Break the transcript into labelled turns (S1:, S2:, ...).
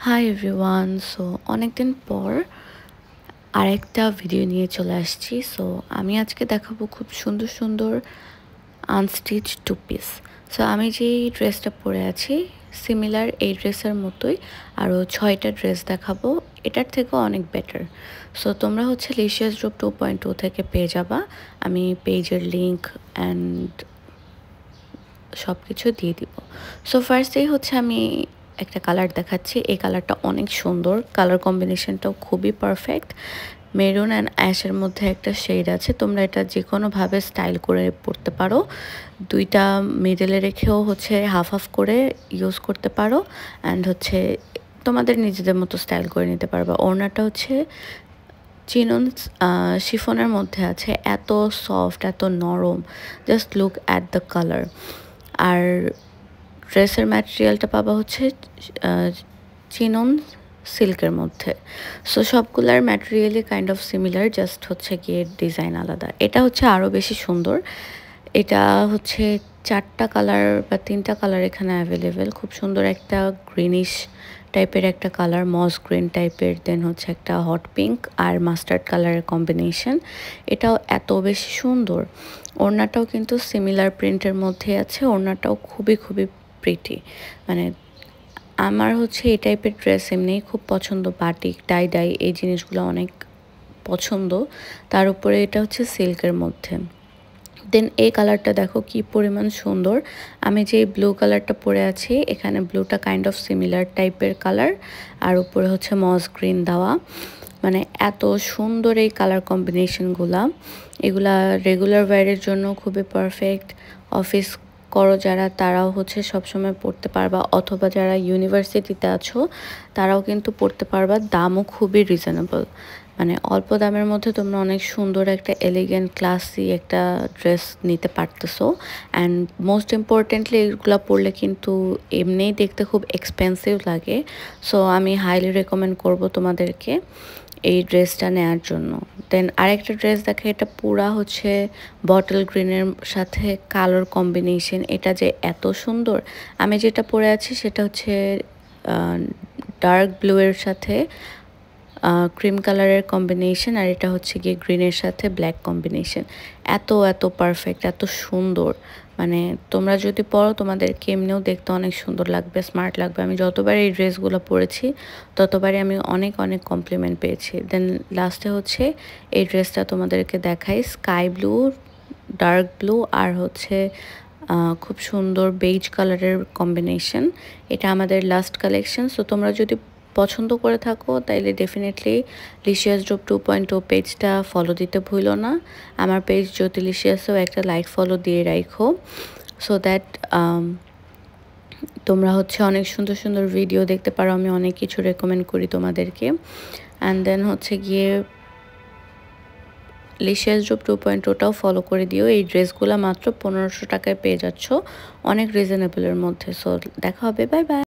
S1: Hi everyone. So অনেকদিন পর আরেকটা ভিডিও নিয়ে চলে আসছি। সো আমি আজকে দেখাবো খুব সুন্দর সুন্দর আনস্টিচ টু পিস। সো আমি যেই ড্রেসটা পরে আছি সিমিলার এই ড্রেসের মতোই আরও 6টা ড্রেস দেখাবো, এটার থেকেও অনেক বেটার। সো তোমরা হচ্ছে লিশিয়াস ড্রপ 2.0 থেকে পেয়ে যাবা। আমি পেজের লিঙ্ক অ্যান্ড সব কিছু দিয়ে দিব। সো ফার্স্টেই হচ্ছে আমি একটা কালার দেখাচ্ছি। এই কালারটা অনেক সুন্দর, কালার কম্বিনেশনটাও খুবই পারফেক্ট। মেরুন অ্যান্ড অ্যাশের মধ্যে একটা শেড আছে, তোমরা এটা যে কোনোভাবে স্টাইল করে পরতে পারো। দুইটা মিডলে রেখেও হচ্ছে হাফ হাফ করে ইউজ করতে পারো অ্যান্ড হচ্ছে তোমাদের নিজেদের মতো স্টাইল করে নিতে পারবা। ওড়নাটা হচ্ছে চিনন শিফনের মধ্যে আছে, এত সফট এত নরম, just look at the colour. আর ড্রেসের ম্যাটেরিয়ালটা পাবা হচ্ছে চিনন সিল্কের মধ্যে। সো সবগুলার ম্যাটেরিয়ালই কাইন্ড অফ সিমিলার, জাস্ট হচ্ছে গিয়ে ডিজাইন আলাদা। এটা হচ্ছে আরও বেশি সুন্দর। এটা হচ্ছে 4টা কালার বা 3টা কালার এখানে অ্যাভেলেবেল। খুব সুন্দর একটা গ্রিনিশ টাইপের একটা কালার, মস গ্রিন টাইপের, দেন হচ্ছে একটা হট পিঙ্ক আর মাস্টার্ড কালারের কম্বিনেশন। এটাও এত বেশি সুন্দর। ওড়নাটাও কিন্তু সিমিলার প্রিন্টের মধ্যে আছে, ওড়নাটাও খুবই খুবই প্রিটি। মানে আমার হচ্ছে এই টাইপের ড্রেস এমনিই খুব পছন্দ, বাটিক টাই ডাই এই জিনিসগুলো অনেক পছন্দ। তার উপরে এটা হচ্ছে সিল্কের মধ্যে। দেন এই কালারটা দেখো কি পরিমাণ সুন্দর। আমি যে ব্লু কালারটা পরে আছি এখানে ব্লুটা কাইন্ড অফ সিমিলার টাইপের কালার আর উপরে হচ্ছে মস গ্রিন দেওয়া। মানে এত সুন্দর এই কালার কম্বিনেশনগুলা, এগুলা রেগুলার ওয়্যারের জন্য খুবই পারফেক্ট। অফিস করো যারা তারাও হচ্ছে সবসময় পড়তে পারবা, অথবা যারা ইউনিভার্সিটিতে আছো তারাও কিন্তু পড়তে পারবা। দামও খুবই রিজনেবল, মানে অল্প দামের মধ্যে তোমরা অনেক সুন্দর একটা এলিগেন্ট ক্লাসি একটা ড্রেস নিতে পারতেছো। অ্যান্ড মোস্ট ইম্পর্টেন্টলি এগুলো পরলে কিন্তু এমনিই দেখতে খুব এক্সপেন্সিভ লাগে। সো আমি হাইলি রেকমেন্ড করব তোমাদেরকে এই ড্রেসটা নেওয়ার জন্য। দেন আরেকটা ড্রেস দেখে, এটা পুরা হচ্ছে বটল গ্রিনের সাথে কালোর কম্বিনেশন। এটা যে এত সুন্দর। আমি যেটা পরে আছি সেটা হচ্ছে ডার্ক ব্লু এর সাথে ক্রিম কালারের কম্বিনেশন, আর এটা হচ্ছে গিয়ে গ্রিনের সাথে ব্ল্যাক কম্বিনেশন। এত এত পারফেক্ট, এত সুন্দর। মানে তোমরা যদি পরো তোমাদেরকে এমনিও দেখতে অনেক সুন্দর লাগবে, স্মার্ট লাগবে। আমি যতবার এই ড্রেসগুলো পরেছি ততবারই আমি অনেক অনেক কমপ্লিমেন্ট পেয়েছি। দেন লাস্টে হচ্ছে এই ড্রেসটা তোমাদেরকে দেখাই, স্কাই ব্লু, ডার্ক ব্লু আর হচ্ছে খুব সুন্দর বেজ কালারের কম্বিনেশন। এটা আমাদের লাস্ট কালেকশন। সো তোমরা যদি পছন্দ করে থাকো তাইলে ডেফিনেটলি লিশিয়াস ড্রপ 2.0 পেজটা ফলো দিতে ভুলো না। আমার পেজ জ্যোতিলিশিয়াসেও একটা লাইক ফলো দিয়ে রাখো, সো দ্যাট তোমরা হচ্ছে অনেক সুন্দর সুন্দর ভিডিও দেখতে পারো। আমি অনেক কিছু রেকমেন্ড করি তোমাদেরকে। অ্যান্ড দেন হচ্ছে গিয়ে লিশিয়াস ড্রপ 2.0টাও ফলো করে দিও। এই ড্রেসগুলো মাত্র 1500 টাকায় পেয়ে যাচ্ছ, অনেক রিজনেবলের মধ্যে। সো দেখা হবে, বাই বাই।